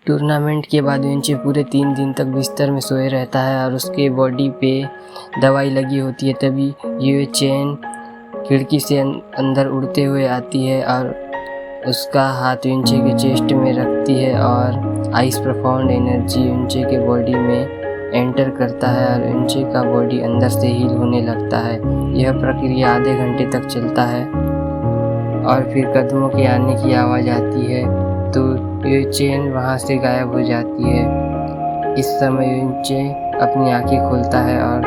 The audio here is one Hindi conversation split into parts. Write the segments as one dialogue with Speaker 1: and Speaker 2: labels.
Speaker 1: टूर्नामेंट के बाद युनचे पूरे 3 दिन तक बिस्तर में सोए रहता है और उसके बॉडी पे दवाई लगी होती है। तभी ये चेन खिड़की से अंदर उड़ते हुए आती है और उसका हाथ युनचे के चेस्ट में रखती है और आइस प्रोफाउंड एनर्जी युनचे के बॉडी में एंटर करता है और युनचे का बॉडी अंदर से हील होने लगता है। यह प्रक्रिया आधे घंटे तक चलता है और फिर कदमों के आने की आवाज़ आती है तो ये चेन वहाँ से गायब हो जाती है। इस समय युनचे अपनी आंखें खोलता है और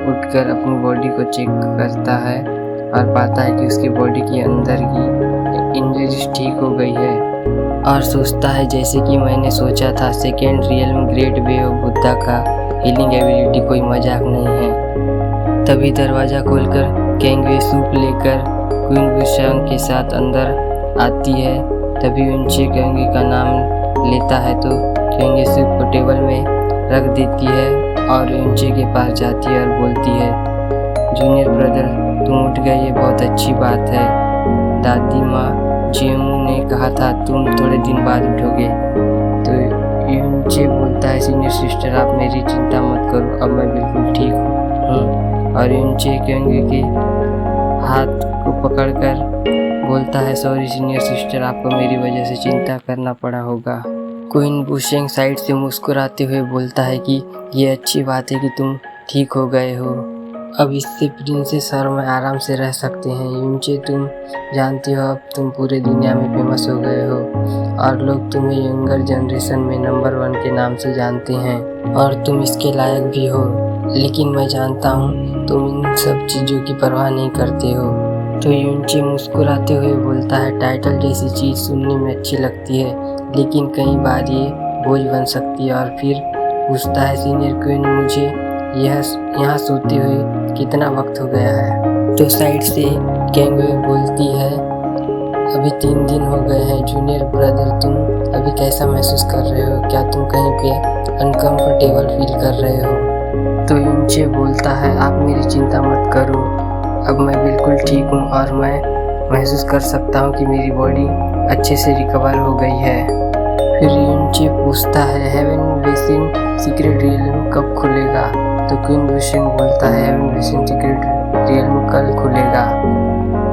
Speaker 1: उठकर अपनी बॉडी को चेक करता है और पाता है कि उसकी बॉडी के अंदर की इंजरीज ठीक हो गई है और सोचता है जैसे कि मैंने सोचा था, second realm great way of Buddha का हीलिंग एबिलिटी कोई मजाक नहीं है। तभी दरवाज़ा खोलकर केंगवे सूप लेकर क्वीन वुशेंग के साथ अंदर आती है। तभी युनचे केंगवे का नाम लेता है तो केंगवे सूप को टेबल में रख देती है और युनचे के पास जाती है और बोलती है, जूनियर ब्रदर तुम उठ गए, ये बहुत अच्छी बात है। दादी माँ जेमू ने कहा था तुम थोड़े दिन बाद उठोगे। तो युनचे बोलता है, सीनियर सिस्टर आप मेरी चिंता मत करो, अब मैं बिल्कुल ठीक हूँ। और युनचे केंगवे के हाथ को पकड़कर बोलता है, सॉरी सीनियर सिस्टर, आपको मेरी वजह से चिंता करना पड़ा होगा। क्वीन वुशेंग साइड से मुस्कुराते हुए बोलता है कि ये अच्छी बात है कि तुम ठीक हो गए हो, अब इससे प्रिंसेस और मैं आराम से रह सकते हैं। युनचे तुम जानती हो अब तुम पूरे दुनिया में फेमस हो गए हो और लोग तुम्हें यंगर जनरेशन में नंबर 1 के नाम से जानते हैं और तुम इसके लायक भी हो। लेकिन मैं जानता हूँ तुम इन सब चीज़ों की परवाह नहीं करते हो। तो युनचे मुस्कुराते हुए बोलता है, टाइटल जैसी चीज़ सुनने में अच्छी लगती है लेकिन कई बार ये बोझ बन सकती है। और फिर पूछता है, सीनियर क्वीन मुझे यहाँ सोते हुए कितना वक्त हो गया है। तो साइड से केंगवे बोलती है, अभी 3 दिन हो गए हैं। जूनियर ब्रदर तुम अभी कैसा महसूस कर रहे हो, क्या तुम कहीं पे अनकंफर्टेबल फील कर रहे हो। तो युनचे बोलता है, आप मेरी चिंता मत करो, अब मैं बिल्कुल ठीक हूँ और मैं महसूस कर सकता हूँ कि मेरी बॉडी अच्छे से रिकवर हो गई है। फिर युनचे पूछता है, हेवन वेसिन सीक्रेट रियल्म कब खुलेगा। तो क्वीन वुशेंग बोलता है, हेवन वेसिन सीक्रेट रियल्म कल खुलेगा,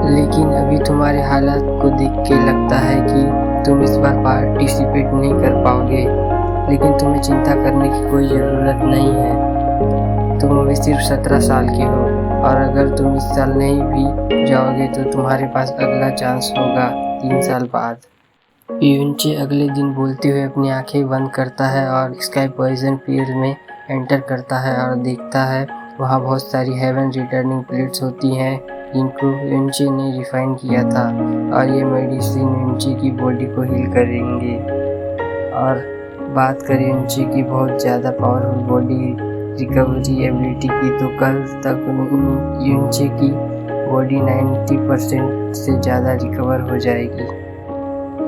Speaker 1: लेकिन अभी तुम्हारे हालात को देख के लगता है कि तुम इस बार पार्टिसिपेट नहीं कर पाओगे। लेकिन तुम्हें चिंता करने की कोई ज़रूरत नहीं है, तुम अभी सिर्फ 17 साल के हो और अगर तुम इस साल नहीं भी जाओगे तो तुम्हारे पास अगला चांस होगा 3 साल बाद। युनचे अगले दिन बोलते हुए अपनी आंखें बंद करता है और स्काई पॉइजन फील्ड में एंटर करता है और देखता है वहाँ बहुत सारी हेवन रिटर्निंग प्लेट्स होती हैं जिनको युनचे ने रिफाइन किया था और ये मेडिसिन युनचे की बॉडी को हील करेंगे। और बात करें युनचे की बहुत ज़्यादा पावरफुल बॉडी रिकवरी एबिलिटी की, तो कल तक युनचे की बॉडी 90% से ज़्यादा रिकवर हो जाएगी।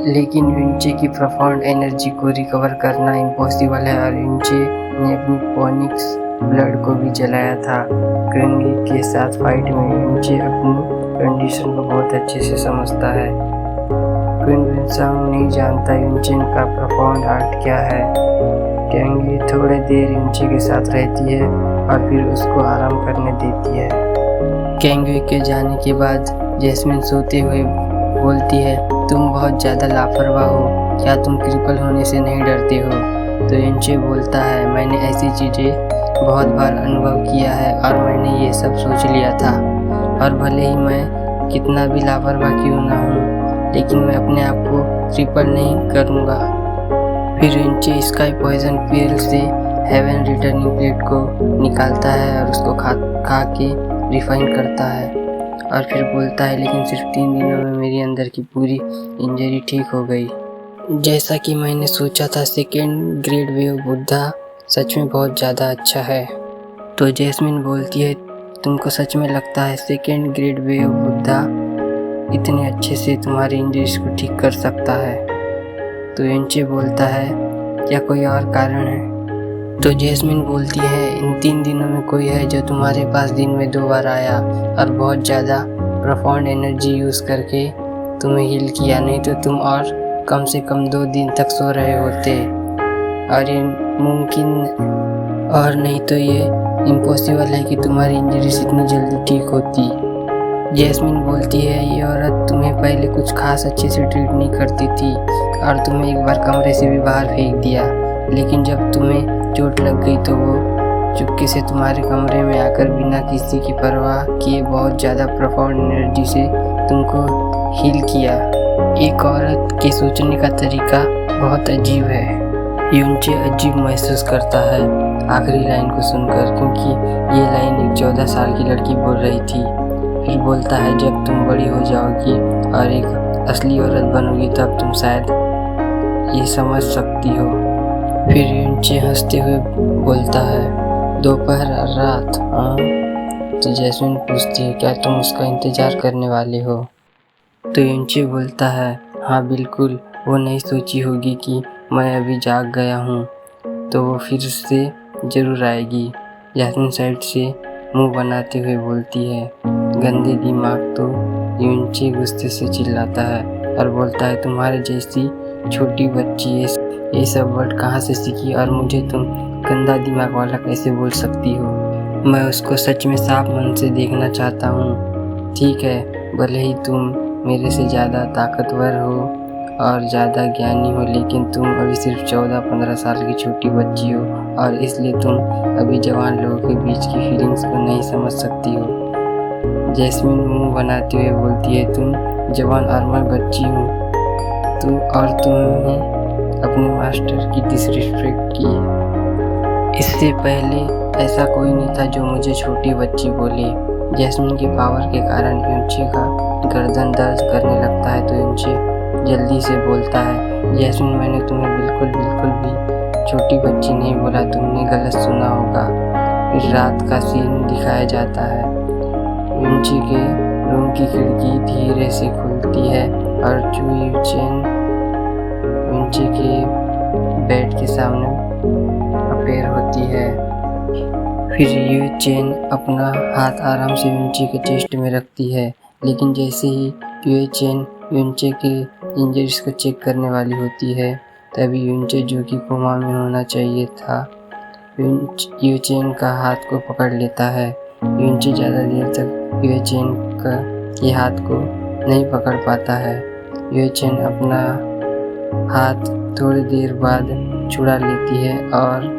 Speaker 1: लेकिन युनचे की प्रोफाउंड एनर्जी को रिकवर करना इम्पॉसिबल है और युनचे ने अपनी फोनिक्स ब्लड को भी जलाया था। केंगवे के साथ फाइट में युनचे अपनी कंडीशन को बहुत अच्छे से समझता है। क्वीन वुशेंग नहीं जानता युनचे का प्रोफाउंड आर्ट क्या है। केंगवे थोड़ी देर युनचे के साथ रहती है और फिर उसको आराम करने देती है। केंगवे के जाने के बाद जैस्मिन सोते हुए बोलती है, तुम बहुत ज़्यादा लापरवाह हो, क्या तुम क्रिपल होने से नहीं डरते हो। तो युनचे बोलता है, मैंने ऐसी चीज़ें बहुत बार अनुभव किया है और मैंने ये सब सोच लिया था और भले ही मैं कितना भी लापरवाह क्यों ना हूँ लेकिन मैं अपने आप को क्रिपल नहीं करूँगा। फिर युनचे स्काई पॉइजन पील से हेवन रिटर्निंग प्लेट को निकालता है और उसको खा के रिफाइन करता है और फिर बोलता है, लेकिन सिर्फ 3 दिनों में मेरी अंदर की पूरी इंजरी ठीक हो गई, जैसा कि मैंने सोचा था। Second grade way of Buddha सच में बहुत ज़्यादा अच्छा है। तो जैस्मिन बोलती है, तुमको सच में लगता है second grade way of Buddha इतने अच्छे से तुम्हारी इंजरीज को ठीक कर सकता है। तो युनचे बोलता है, क्या कोई और कारण है। तो जैस्मिन बोलती है, इन 3 दिनों में कोई है जो तुम्हारे पास दिन में 2 बार आया और बहुत ज़्यादा प्रोफाउंड एनर्जी यूज़ करके तुम्हें हील किया, नहीं तो तुम और कम से कम 2 दिन तक सो रहे होते। और ये मुमकिन और नहीं तो ये इम्पॉसिबल है कि तुम्हारी इंजरीज इतनी जल्दी ठीक होती। जैस्मिन बोलती है, ये औरत तुम्हें पहले कुछ खास अच्छे से ट्रीट नहीं करती थी और तुम्हें एक बार कमरे से भी बाहर फेंक दिया, लेकिन जब तुम्हें चोट लग गई तो वो चुपके से तुम्हारे कमरे में आकर बिना किसी की परवाह किए बहुत ज़्यादा प्रोफाउंड एनर्जी से तुमको हील किया। एक औरत के सोचने का तरीका बहुत अजीब है। यूनचे अजीब महसूस करता है आखिरी लाइन को सुनकर, क्योंकि ये लाइन एक 14 साल की लड़की बोल रही थी। फिर बोलता है, जब तुम बड़ी हो जाओगी और एक असली औरत बनोगी तब तुम शायद ये समझ सकती हो। फिर यूनचे हंसते हुए बोलता है, दोपहर और रात, हाँ? तो जैस्मिन पूछती है, क्या तुम उसका इंतज़ार करने वाले हो? तो यूनचे बोलता है, हाँ बिल्कुल, वो नहीं सोची होगी कि मैं अभी जाग गया हूँ तो वो फिर से ज़रूर आएगी। जैस्मिन साइड से मुंह बनाते हुए बोलती है, गंदे दिमाग। तो यूनचे गुस्से से चिल्लाता है और बोलता है, तुम्हारे जैसी छोटी बच्ची ये सब वर्ड कहाँ से सीखी और मुझे तुम गंदा दिमाग वाला कैसे बोल सकती हो? मैं उसको सच में साफ मन से देखना चाहता हूँ। ठीक है, भले ही तुम मेरे से ज़्यादा ताकतवर हो और ज़्यादा ज्ञानी हो, लेकिन तुम अभी सिर्फ 14-15 साल की छोटी बच्ची हो और इसलिए तुम अभी जवान लोगों के बीच की फीलिंग्स को नहीं समझ सकती हो। जैस्मिन मुंह बनाते हुए बोलती है, तुम जवान और मैं बच्ची हूँ और तुमने अपने मास्टर की डिसरिस्पेक्ट की। इससे पहले ऐसा कोई नहीं था जो मुझे छोटी बच्ची बोले। जैस्मिन के पावर के कारण यूनचे का गर्दन दर्द करने लगता है तो यूनचे जल्दी से बोलता है, जैस्मिन मैंने तुम्हें बिल्कुल भी छोटी बच्ची नहीं बोला, तुमने गलत सुना होगा। फिर रात का सीन दिखाया जाता है। यूनचे के रूम की खिड़की धीरे से खुलती है और चू यूचेन यूनचे के बेड के सामने अपेयर होती है। फिर यूचेन अपना हाथ आराम से यूनचे के चेस्ट में रखती है, लेकिन जैसे ही यूचेन यूनचे के इंजरीज को चेक करने वाली होती है तभी यूनचे, जो कि कोमा में होना चाहिए था, यूचेन का हाथ को पकड़ लेता है। यूनचे ज़्यादा देर तक यूचेन के हाथ को नहीं पकड़ पाता है। यूचेन अपना हाथ थोड़ी देर बाद छुड़ा लेती है और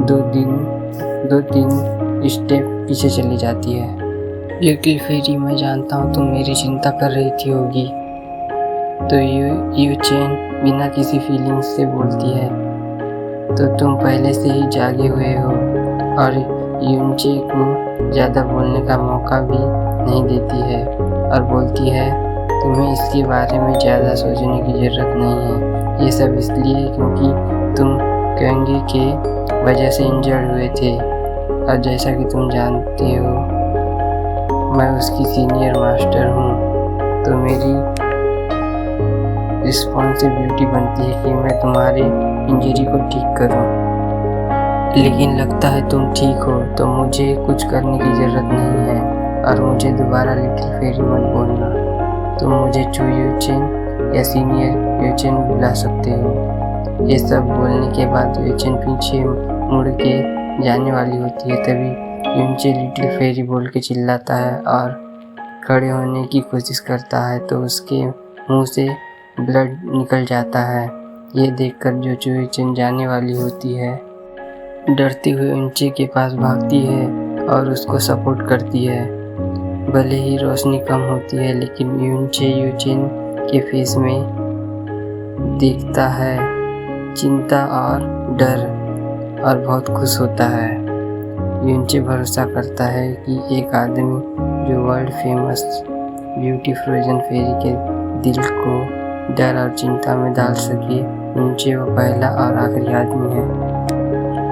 Speaker 1: दो तीन स्टेप पीछे चली जाती है। लिटिल फेरी, मैं जानता हूँ तुम मेरी चिंता कर रही थी होगी। तो यूचेन बिना किसी फीलिंग्स से बोलती है, तो तुम पहले से ही जागे हुए हो, और यूनचे को ज़्यादा बोलने का मौका भी नहीं देती है और बोलती है, तुम्हें इसके बारे में ज़्यादा सोचने की ज़रूरत नहीं है। ये सब इसलिए क्योंकि तुम क्वेंगी के वजह से इंजर्ड हुए थे और जैसा कि तुम जानते हो मैं उसकी सीनियर मास्टर हूँ, तो मेरी रिस्पॉन्सिबिलिटी बनती है कि मैं तुम्हारे इंजरी को ठीक करूँ। लेकिन लगता है तुम ठीक हो, तो मुझे कुछ करने की ज़रूरत नहीं है और मुझे दोबारा लिटिल फेरी मत बोलना। तुम मुझे चू यूचेन या सीनियर यूचेन बुला सकते हो। ये सब बोलने के बाद यूचेन पीछे मुड़ के जाने वाली होती है, तभी यूनचे लिटिल फेरी बोल के चिल्लाता है और खड़े होने की कोशिश करता है तो उसके मुंह से ब्लड निकल जाता है। ये देखकर जो चू यूचेन जाने वाली होती है डरते हुए यूनचे के पास भागती है और उसको सपोर्ट करती है। भले ही रोशनी कम होती है लेकिन यूनचे यूचेन के फेस में देखता है चिंता और डर और बहुत खुश होता है। यूनचे भरोसा करता है कि एक आदमी जो वर्ल्ड फेमस ब्यूटी फ्रोजन फेरी के दिल को डर और चिंता में डाल सके, यूनचे वो पहला और आखिरी आदमी है।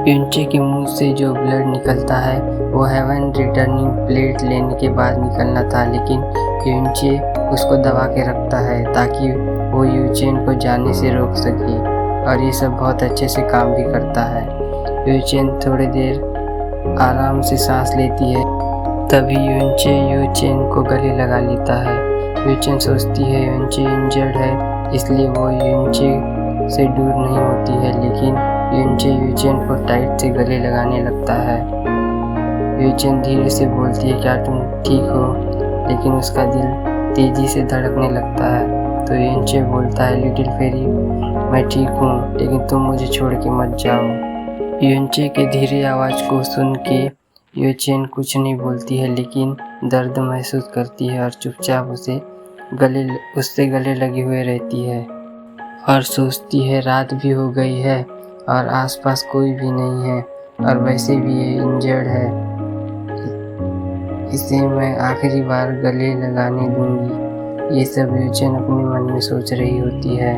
Speaker 1: यूनचे के मुंह से जो ब्लड निकलता है वो हेवन रिटर्निंग प्लेट लेने के बाद निकलना था, लेकिन यूनचे उसको दबा के रखता है ताकि वो यूचेन को जाने से रोक सके, और ये सब बहुत अच्छे से काम भी करता है। यूचेन थोड़ी देर आराम से सांस लेती है, तभी यूनचे यूचेन को गले लगा लेता है। यूचेन सोचती है यूनचे इंजर्ड है इसलिए वो यूनचे से दूर नहीं होती है, लेकिन यूएनचे यूचेन को टाइट से गले लगाने लगता है। यूचेन धीरे से बोलती है, क्या तुम ठीक हो? लेकिन उसका दिल तेजी से धड़कने लगता है। तो यूएनचे बोलता है, लिटिल फेरी, मैं ठीक हूँ, लेकिन तुम मुझे छोड़ के मत जाओ। यूएनचे के धीरे आवाज़ को सुन के यूचेन कुछ नहीं बोलती है, लेकिन दर्द महसूस करती है और चुपचाप उससे गले लगी हुई रहती है और सोचती है रात भी हो गई है और आसपास कोई भी नहीं है और वैसे भी ये इंजर्ड है, इसे मैं आखिरी बार गले लगाने दूंगी। ये सब यूचेन अपने मन में सोच रही होती है।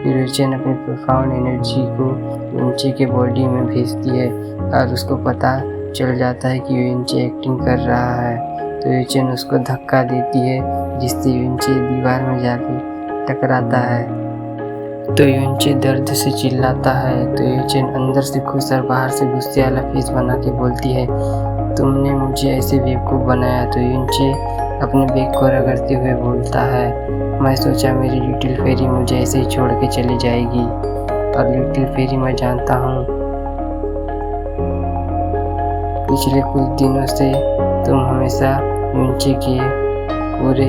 Speaker 1: फिर यूचेन अपनी प्रोफाउंड एनर्जी को यूएनचे के बॉडी में भेजती है और उसको पता चल जाता है कि यूएनचे एक्टिंग कर रहा है। तो यूचेन उसको धक्का देती है, जिससे यूएनचे दीवार में जाके टकराता है। तो यूएनचे दर्द से चिल्लाता है। तो यूचेन अंदर से खुश और बाहर से गुस्से वाला फेस बना के बोलती है, तुमने मुझे ऐसे बेवकूफ़ बनाया। तो यूएनचे अपने बैग को रगड़ते हुए बोलता है, मैं सोचा मेरी लिटिल फेरी मुझे ऐसे ही छोड़ के चली जाएगी, और लिटिल फेरी मैं जानता हूँ पिछले कुछ दिनों से तुम हमेशा यूएनचे के पूरे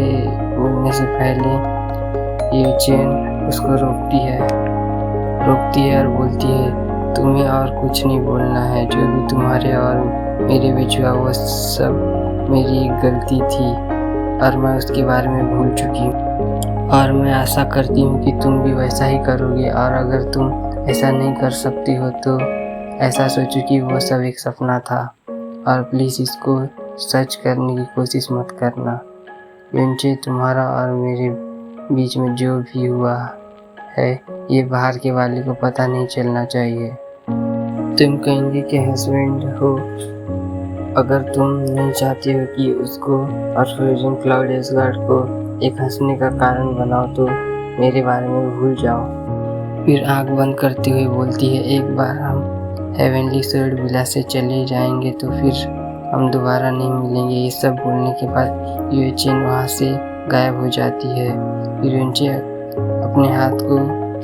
Speaker 1: बोलने से पहले यूचेन उसको रोकती है और बोलती है, तुम्हें और कुछ नहीं बोलना है। जो भी तुम्हारे और मेरे बीच हुआ वो सब मेरी एक गलती थी और मैं उसके बारे में भूल चुकी हूँ, और मैं आशा करती हूँ कि तुम भी वैसा ही करोगे। और अगर तुम ऐसा नहीं कर सकती हो तो ऐसा सोचो कि वो सब एक सपना था, और प्लीज़ इसको सच करने की कोशिश मत करना। यूएनचे, तुम्हारा और मेरे बीच में जो भी हुआ है ये बाहर के वाले को पता नहीं चलना चाहिए। तुम कहेंगे कि हस्बैंड हो, अगर तुम नहीं चाहते हो कि उसको और फ्रोजन क्लाउड एसगार्ड को एक हंसने का कारण बनाओ तो मेरे बारे में भूल जाओ। फिर आंख बंद करते हुए बोलती है, एक बार हम हेवनली स्वर्ड विला से चले जाएंगे तो फिर हम दोबारा नहीं मिलेंगे। ये सब बोलने के बाद यूचेन वहाँ से गायब हो जाती है। फिर यूचेन अपने हाथ को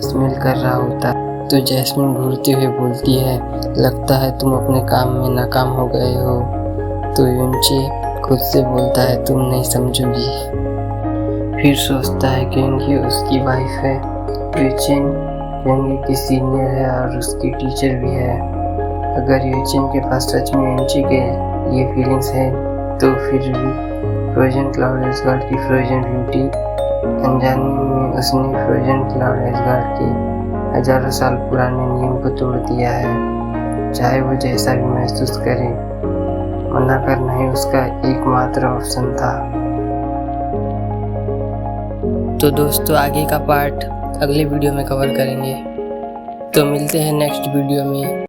Speaker 1: स्मेल कर रहा होता तो जैस्मिन घूरते हुए बोलती है, लगता है तुम अपने काम में नाकाम हो गए हो। तो यूचेन खुद से बोलता है, तुम नहीं समझोगी। फिर सोचता है क्योंकि उसकी वाइफ है। यूचेन क्योंकि की सीनियर है और उसकी टीचर भी है। अगर यूचेन के पास सच में यूचेन के लिए फीलिंग्स है तो फिर भी फ्रोजन क्लाउड एसगार्ड की फ्रोजन ब्यूटी अनजाने में उसने फ्रोजन क्लाउड एसगार्ड के हजारों साल पुराने नियम को तोड़ दिया है। चाहे वो जैसा भी महसूस करे, मना करना ही उसका एकमात्र ऑप्शन था। तो दोस्तों आगे का पार्ट अगले वीडियो में कवर करेंगे। तो मिलते हैं नेक्स्ट वीडियो में।